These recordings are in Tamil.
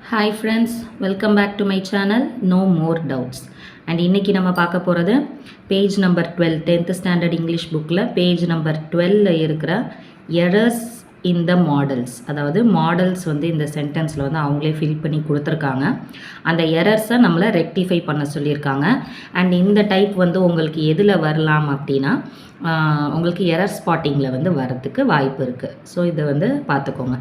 Hi friends, welcome back to my channel No More Doubts. And இன்னைக்கு நம்ம பார்க்க போகிறது page number 12 10th standard English புக்கில் பேஜ் நம்பர் 12ல் இருக்கிற எரர்ஸ் இன் த மாடல்ஸ். அதாவது மாடல்ஸ் வந்து இந்த சென்டென்ஸில் வந்து அவங்களே ஃபில் பண்ணி கொடுத்துருக்காங்க. அந்த எரர்ஸை நம்மளை ரெக்டிஃபை பண்ண சொல்லியிருக்காங்க. அண்ட் இந்த டைப் வந்து உங்களுக்கு எதில் வரலாம் அப்படின்னா உங்களுக்கு எரர் ஸ்பாட்டிங்கில் வந்து வரதுக்கு வாய்ப்பு இருக்குது. ஸோ இதை வந்து பார்த்துக்கோங்க.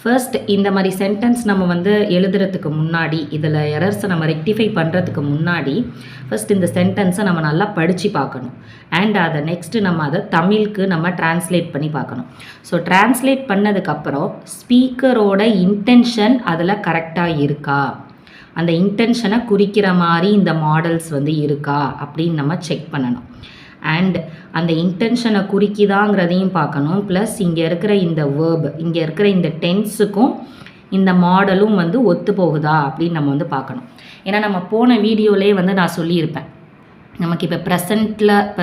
ஃபர்ஸ்ட் இந்த மாதிரி சென்டென்ஸ் நம்ம வந்து எழுதுறதுக்கு முன்னாடி இதில் எரர்ஸை நம்ம ரெக்டிஃபை பண்ணுறதுக்கு முன்னாடி ஃபர்ஸ்ட் இந்த சென்டென்ஸை நம்ம நல்லா படித்து பார்க்கணும். அண்ட் அதை நெக்ஸ்ட்டு நம்ம அதை தமிழுக்கு நம்ம டிரான்ஸ்லேட் பண்ணி பார்க்கணும். ஸோ டிரான்ஸ்லேட் பண்ணதுக்கப்புறம் ஸ்பீக்கரோட இன்டென்ஷன் அதில் கரெக்டாக இருக்கா, அந்த இன்டென்ஷனை குறிக்கிற மாதிரி இந்த மாடல்ஸ் வந்து இருக்கா அப்படின்னு நம்ம செக் பண்ணணும். அண்ட் அந்த இன்டென்ஷனை குறிக்கிதாங்கிறதையும் பார்க்கணும். ப்ளஸ் இங்கே இருக்கிற இந்த வேர்ப், இங்கே இருக்கிற இந்த டென்ஸுக்கும் இந்த மாடலும் வந்து ஒத்து போகுதா அப்படின்னு நம்ம வந்து பார்க்கணும். ஏன்னா நம்ம போன வீடியோலே வந்து நான் சொல்லியிருப்பேன், நமக்கு இப்போ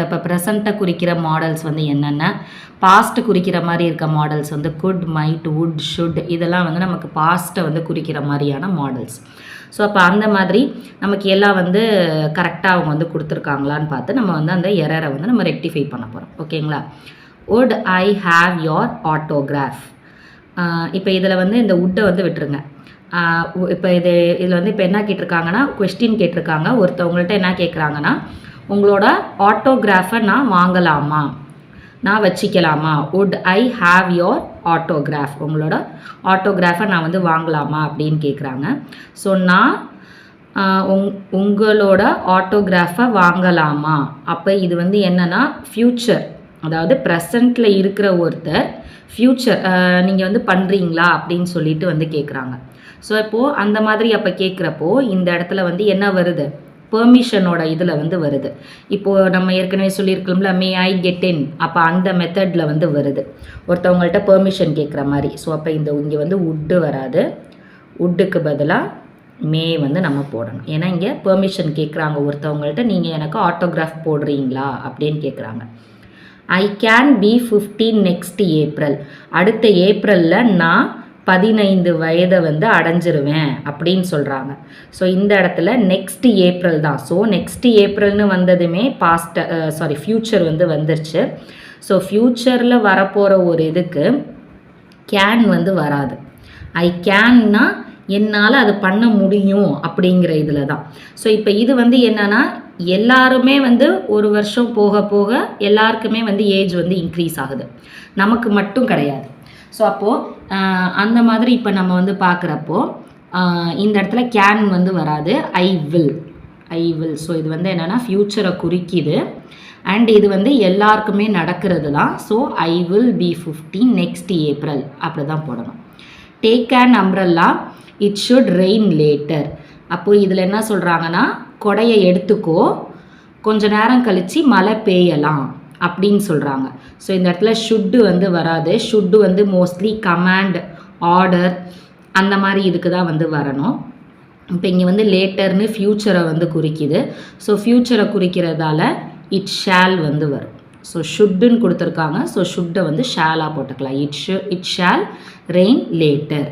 இப்போ ப்ரெசண்ட்டை குறிக்கிற மாடல்ஸ் வந்து என்னென்ன, பாஸ்ட்டு குறிக்கிற மாதிரி இருக்க மாடல்ஸ் வந்து குட், மைட், வுட், ஷுட், இதெல்லாம் வந்து நமக்கு பாஸ்ட்டை வந்து குறிக்கிற மாதிரியான மாடல்ஸ். ஸோ அப்போ அந்த மாதிரி நமக்கு எல்லாம் வந்து கரெக்டாக அவங்க வந்து கொடுத்துருக்காங்களான்னு பார்த்து நம்ம வந்து அந்த எரரை வந்து நம்ம ரெக்டிஃபை பண்ண போகிறோம். ஓகேங்களா? Would I have your autograph. இப்போ இதில் வந்து இந்த வுட்டை வந்து விட்டுருங்க. இப்போ இதில் வந்து இப்போ என்ன கேட்டிருக்காங்கன்னா, கொஸ்டின் கேட்டிருக்காங்க. ஒருத்தவங்கள்ட்ட என்ன கேட்குறாங்கன்னா, உங்களோட ஆட்டோகிராஃபை நான் வாங்கலாமா, நான் வச்சிக்கலாமா? Would I have your autograph, உங்களோட ஆட்டோகிராஃபை நான் வந்து வாங்கலாமா அப்படின்னு கேட்குறாங்க. ஸோ நான் உங்களோட ஆட்டோகிராஃபை வாங்கலாமா, அப்போ இது வந்து என்னென்னா ஃப்யூச்சர், அதாவது ப்ரெசண்ட்டில் இருக்கிற ஒருத்தர் ஃப்யூச்சர் நீங்கள் வந்து பண்ணுறீங்களா அப்படின்னு சொல்லிட்டு வந்து கேட்குறாங்க. ஸோ இப்போது அந்த மாதிரி அப்போ கேட்குறப்போ இந்த இடத்துல வந்து என்ன வருது, பெர்மிஷனோட இதில் வந்து வருது. இப்போது நம்ம ஏற்கனவே சொல்லியிருக்கோம்ல, மே ஐ கெட் இன், அப்போ அந்த மெத்தடில் வந்து வருது, ஒருத்தவங்கள்ட்ட பெர்மிஷன் கேட்குற மாதிரி. ஸோ அப்போ இங்கே வந்து வுட்டு வராது, வுட்டுக்கு பதிலாக மே வந்து நம்ம போடணும். ஏன்னா இங்கே பெர்மிஷன் கேட்குறாங்க ஒருத்தவங்கள்ட்ட, நீங்கள் எனக்கு ஆட்டோகிராஃப் போடுறீங்களா அப்படின்னு கேட்குறாங்க. I can be 15 next April, அடுத்த ஏப்ரலில் நான் 15 வயதை வந்து அடைஞ்சிருவேன் அப்படின்னு சொல்கிறாங்க. ஸோ இந்த இடத்துல நெக்ஸ்ட் ஏப்ரல் தான். ஸோ நெக்ஸ்ட் ஏப்ரல்னு வந்ததுமே ஃப்யூச்சர் வந்து வந்துருச்சு. ஸோ ஃப்யூச்சரில் வரப்போகிற ஒரு இதுக்கு கேன் வந்து வராது. ஐ கேன்னா என்னால் அது பண்ண முடியும் அப்படிங்கிற இதில் தான். ஸோ இப்போ இது வந்து என்னென்னா, எல்லாருமே வந்து ஒரு வருஷம் போக போக எல்லாருக்குமே வந்து ஏஜ் வந்து இன்க்ரீஸ் ஆகுது, நமக்கு மட்டும் கிடையாது. ஸோ அப்போது அந்த மாதிரி இப்போ நம்ம வந்து பார்க்குறப்போ இந்த இடத்துல கேன் வந்து வராது, ஐ வில். ஸோ இது வந்து என்னென்னா ஃப்யூச்சரை குறிக்கிது. அண்ட் இது வந்து எல்லாருக்குமே நடக்கிறது தான். So I will be 15 next April அப்படி தான் போடணும். Take an umbrella, it should rain later. அப்போது இதில் என்ன சொல்கிறாங்கன்னா, கொடையை எடுத்துக்கோ, கொஞ்ச நேரம் கழித்து மழை பெய்யலாம் அப்படின்னு சொல்கிறாங்க. ஸோ இந்த இடத்துல ஷுட்டு வந்து வராது. ஷுட்டு வந்து மோஸ்ட்லி கமாண்ட், ஆர்டர் அந்த மாதிரி இதுக்கு தான் வந்து வரணும். இப்போ இங்கே வந்து லேட்டர்னு ஃப்யூச்சரை வந்து குறிக்குது. ஸோ ஃப்யூச்சரை குறிக்கிறதால இட் ஷால் வந்து வரும். ஸோ ஷுட்டுன்னு கொடுத்துருக்காங்க. ஸோ ஷுட்டை வந்து ஷாலாக போட்டுக்கலாம். It shawl rain later.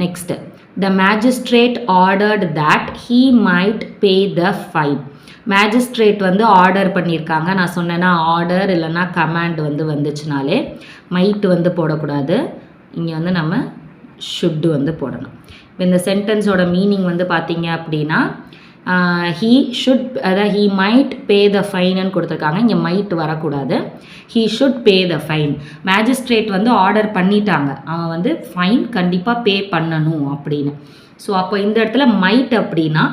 Next, the magistrate ordered that he might pay the fine. Magistrate வந்து ஆர்டர் பண்ணியிருக்காங்க. நான் சொன்னேன்னா ஆர்டர் இல்லைன்னா கமாண்ட் வந்து வந்துச்சுனாலே மைட் வந்து போடக்கூடாது, இங்கே வந்து நம்ம ஷுட்டு வந்து போடணும். இப்போ இந்த சென்டென்ஸோட மீனிங் வந்து பார்த்தீங்க அப்படின்னா, ஹீ ஷுட், அதாவது ஹீ மைட் பே த ஃபைன்னு கொடுத்துருக்காங்க. இங்கே மைட் வரக்கூடாது, he should pay the fine. Magistrate வந்து ஆர்டர் பண்ணிட்டாங்க, அவன் வந்து ஃபைன் கண்டிப்பாக பே பண்ணணும் அப்படின்னு. ஸோ அப்போ இந்த இடத்துல மைட் அப்படின்னா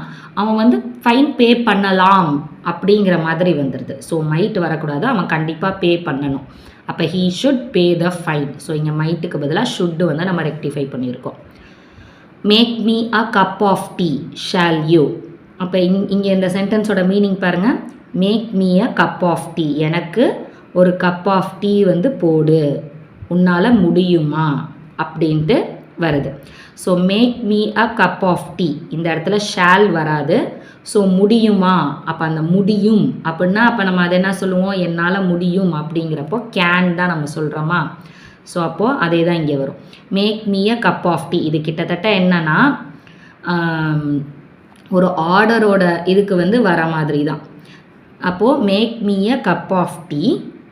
அவன் வந்து ஃபைன் பே பண்ணலாம் அப்படிங்கிற மாதிரி வந்துடுது. ஸோ மைட் வரக்கூடாது, அவன் கண்டிப்பாக பே பண்ணணும். அப்போ he should pay the fine. So இங்கே மைட்டுக்கு பதிலாக ஷுட்டு வந்து நம்ம ரெக்டிஃபை பண்ணியிருக்கோம். Make me a cup of tea shall you. அப்போ இங்கே இந்த சென்டென்ஸோட மீனிங் பாருங்கள், make me a cup of tea, எனக்கு ஒரு கப் ஆஃப் டீ வந்து போடு, உன்னால் முடியுமா அப்படின்ட்டு வருது. So make me a cup of tea, இந்த இடத்துல ஷால் வராது. ஸோ முடியுமா, அப்போ அந்த முடியும் அப்படின்னா அப்போ நம்ம அதை என்ன சொல்லுவோம், என்னால் முடியும் அப்படிங்கிறப்போ கேன் தான் நம்ம சொல்கிறோமா. ஸோ அப்போது அதே தான் இங்கே வரும். Make me a cup of tea, இது கிட்டத்தட்ட என்னன்னா ஒரு ஆர்டரோட இதுக்கு வந்து வர மாதிரி தான். அப்போது make me a cup of tea,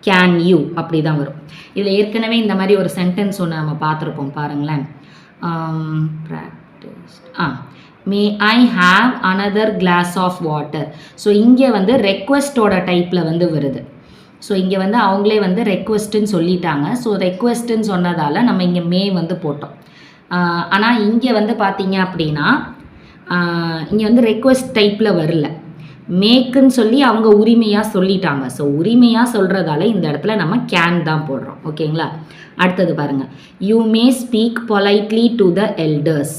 can you அப்படி தான் வரும். இதில் ஏற்கனவே இந்த மாதிரி ஒரு சென்டென்ஸ் ஒன்று நம்ம பார்த்துருப்போம் பாருங்களேன். Practice may I have another glass of water. So இங்கே வந்து ரெக்வெஸ்ட்டோட டைப்பில் வந்து வருது. ஸோ இங்கே வந்து அவங்களே வந்து ரெக்வெஸ்ட்டுன்னு சொல்லிட்டாங்க. ஸோ ரெக்வெஸ்ட்டுன்னு சொன்னதால் நம்ம இங்கே மே வந்து போட்டோம். ஆனால் இங்கே வந்து பார்த்தீங்க அப்படின்னா இங்கே வந்து ரெக்வெஸ்ட் டைப்பில் வரல, மேக்குன்னு சொல்லி அவங்க உரிமையாக சொல்லிட்டாங்க. ஸோ உரிமையாக சொல்கிறதால இந்த இடத்துல நம்ம கேன் தான் போடுறோம். ஓகேங்களா? அடுத்தது பாருங்கள், you may speak politely to the elders.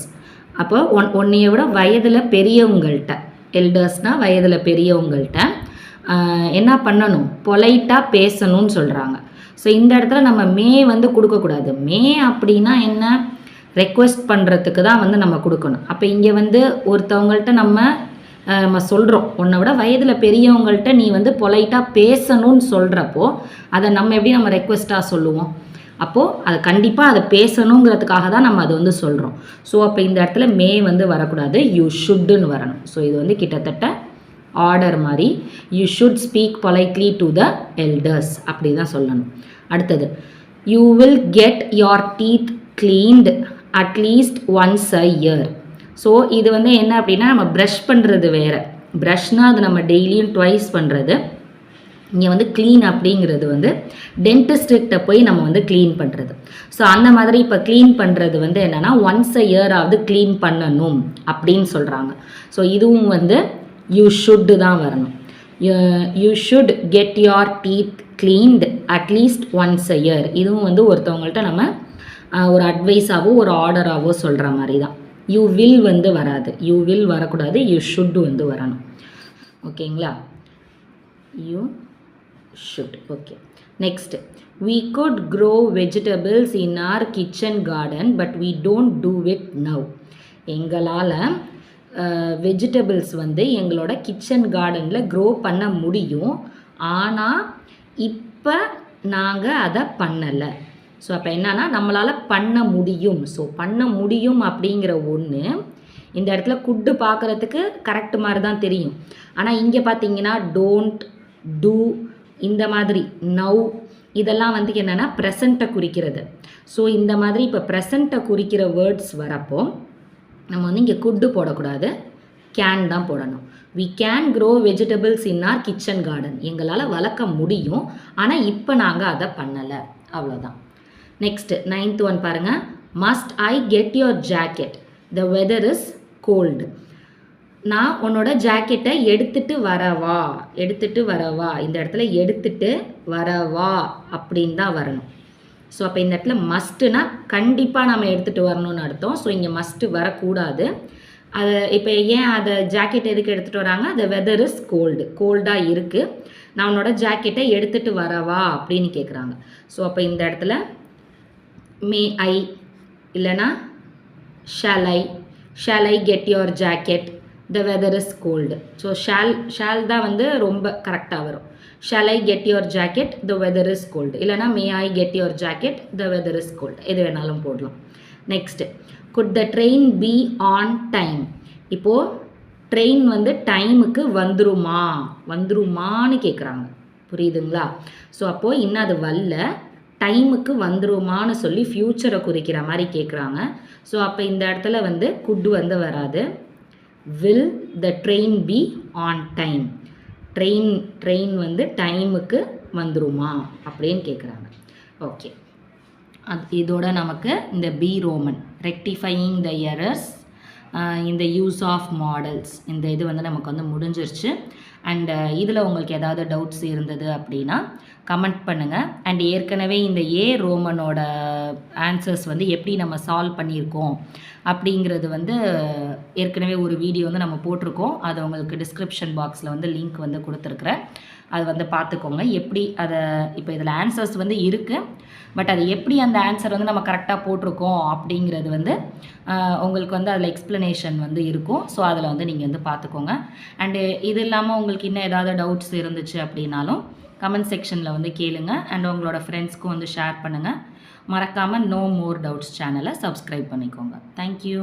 அப்போ உன்னைய விட வயதில் பெரியவங்கள்ட்ட, எல்டர்ஸ்னால் வயதில் பெரியவங்கள்ட்ட என்ன பண்ணணும், பொலைட்டாக பேசணும்னு சொல்கிறாங்க. ஸோ இந்த இடத்துல நம்ம மே வந்து கொடுக்கக்கூடாது. மே அப்படின்னா என்ன, ரெக்வெஸ்ட் பண்ணுறதுக்கு தான் வந்து நம்ம கொடுக்கணும். அப்போ இங்கே வந்து ஒருத்தவங்கள்ட்ட நம்ம சொல்கிறோம், உன்னை விட வயதில் பெரியவங்கள்ட்ட நீ வந்து பொலைட்டாக பேசணும்னு சொல்கிறப்போ அதை நம்ம எப்படி நம்ம ரெக்வெஸ்ட்டாக சொல்லுவோம்? அப்போது அது கண்டிப்பாக அதை பேசணுங்கிறதுக்காக தான் நம்ம அதை வந்து சொல்கிறோம். ஸோ அப்போ இந்த இடத்துல மே வந்து வரக்கூடாது, யூ ஷுட்டுன்னு வரணும். ஸோ இது வந்து கிட்டத்தட்ட ஆர்டர் மாதிரி, you should speak politely to the elders அப்படி தான் சொல்லணும். அடுத்தது, you will get your teeth cleaned at least once a year. So இது வந்து என்ன அப்படின்னா, நம்ம ப்ரஷ் பண்ணுறது வேறு. ப்ரஷ்னால் அது நம்ம டெய்லியும் ட்வைஸ் பண்ணுறது. இங்கே வந்து க்ளீன் அப்படிங்கிறது வந்து டென்டிஸ்ட்கிட்ட போய் நம்ம வந்து க்ளீன் பண்ணுறது. ஸோ அந்த மாதிரி இப்போ க்ளீன் பண்ணுறது வந்து என்னென்னா ஒன்ஸ் அ இயராவது க்ளீன் பண்ணணும் அப்படின்னு சொல்கிறாங்க. ஸோ இதுவும் வந்து யூ ஷுட்டு தான் வரணும். You should get your teeth cleaned at least once a year. இதுவும் வந்து ஒருத்தவங்கள்ட்ட நம்ம ஒரு அட்வைஸாகவோ ஒரு ஆர்டராகவோ சொல்கிற மாதிரி தான். யூ வில் வந்து வராது, யூ வில் வரக்கூடாது, யூ ஷுட் வந்து வரணும். ஓகேங்களா? You should. Okay, next, we could grow vegetables in our kitchen garden but we don't do it now. எங்களால் வெஜிடபிள்ஸ் வந்து எங்களோட கிச்சன் கார்டனில் க்ரோ பண்ண முடியும், ஆனால் இப்போ நாங்கள் அதை பண்ணலை. ஸோ அப்போ என்னன்னா நம்மளால் பண்ண முடியும். ஸோ பண்ண முடியும் அப்படிங்கிற ஒன்று இந்த இடத்துல குட்டு பார்க்குறதுக்கு கரெக்ட் மாதிரி தான் தெரியும். ஆனால் இங்கே பார்த்தீங்கன்னா டோன்ட், டூ, இந்த மாதிரி நவ் இதெல்லாம் வந்து என்னென்னா ப்ரெசண்ட்டை குறிக்கிறது. ஸோ இந்த மாதிரி இப்போ ப்ரெசண்ட்டை குறிக்கிற வேர்ட்ஸ் வரப்போ நம்ம வந்து இங்கே குட்டு போடக்கூடாது, கேன் தான் போடணும். We can grow vegetables in our kitchen garden. எங்களால் வளர்க்க முடியும், ஆனால் இப்போ நாங்கள் அதை பண்ணலை, அவ்வளோதான். நெக்ஸ்ட்டு 9th ஒன் பாருங்கள், must I get your jacket, the weather is cold. நான் உன்னோட ஜாக்கெட்டை எடுத்துகிட்டு வரவா, எடுத்துகிட்டு வரவா, இந்த இடத்துல எடுத்துகிட்டு வரவா அப்படின்னு தான் வரணும். ஸோ அப்போ இந்த இடத்துல மஸ்ட்டுனா கண்டிப்பாக நம்ம எடுத்துகிட்டு வரணும்னு அர்த்தம். ஸோ இங்கே மஸ்ட்டு வரக்கூடாது. அதை இப்போ ஏன் அதை ஜாக்கெட் எதுக்கு எடுத்துகிட்டு வராங்க, அந்த வெதர் இஸ் கோல்டு, கோல்டாக இருக்குது, நான் உன்னோட ஜாக்கெட்டை எடுத்துகிட்டு வரவா அப்படின்னு கேட்குறாங்க. ஸோ அப்போ இந்த இடத்துல மே ஐ இல்லைனா shall I get your jacket, the weather is cold. So shall தான் வந்து ரொம்ப கரெக்டாக வரும். Shall I get your jacket, the weather is cold, இல்லைனா may I get your jacket, the weather is cold, எது வேணாலும் போடலாம். Next, could the train be on time. இப்போது ட்ரெயின் வந்து டைமுக்கு வந்துருமான்னு கேட்குறாங்க, புரியுதுங்களா? ஸோ அப்போது இன்னும் அது வரல, டைமுக்கு வந்துருமான்னு சொல்லி ஃப்யூச்சரை குறிக்கிற மாதிரி கேட்குறாங்க. ஸோ அப்போ இந்த இடத்துல வந்து குட் வந்து வராது. Will the train be on time, train வந்து டைமுக்கு வந்துருமா அப்படின்னு கேட்குறாங்க. ஓகே, இதோட நமக்கு இந்த B roman rectifying the errors, இந்த யூஸ் ஆஃப் மாடல்ஸ், இந்த இது வந்து நமக்கு வந்து முடிஞ்சிருச்சு. அண்ட் இதில் உங்களுக்கு ஏதாவது டவுட்ஸ் இருந்தது அப்படின்னா கமெண்ட் பண்ணுங்கள். அண்ட் ஏற்கனவே இந்த ஏ ரோமனோட ஆன்சர்ஸ் வந்து எப்படி நம்ம சால்வ் பண்ணியிருக்கோம் அப்படிங்கிறது வந்து ஏற்கனவே ஒரு வீடியோ வந்து நம்ம போட்டிருக்கோம். அதை உங்களுக்கு டிஸ்கிரிப்ஷன் பாக்ஸில் வந்து லிங்க் வந்து கொடுத்துருக்குறேன், அது வந்து பார்த்துக்கோங்க. எப்படி அதை இப்போ இதில் ஆன்சர்ஸ் வந்து இருக்குது, பட் அது எப்படி அந்த ஆன்சர் வந்து நம்ம கரெக்டாக போட்டிருக்கோம் அப்படிங்கிறது வந்து உங்களுக்கு வந்து அதில் எக்ஸ்ப்ளனேஷன் வந்து இருக்கும். ஸோ அதில் வந்து நீங்கள் வந்து பார்த்துக்கோங்க. அண்டு இது இல்லாமல் உங்களுக்கு இன்னும் ஏதாவது டவுட்ஸ் இருந்துச்சு அப்படின்னாலும் கமெண்ட் செக்ஷனில் வந்து கேளுங்க. அண்ட் உங்களோட ஃப்ரெண்ட்ஸ்க்கும் வந்து ஷேர் பண்ணுங்கள். மறக்காமல் நோ மோர் டவுட்ஸ் சேனலை சப்ஸ்கிரைப் பண்ணிக்கோங்க. தேங்க்யூ.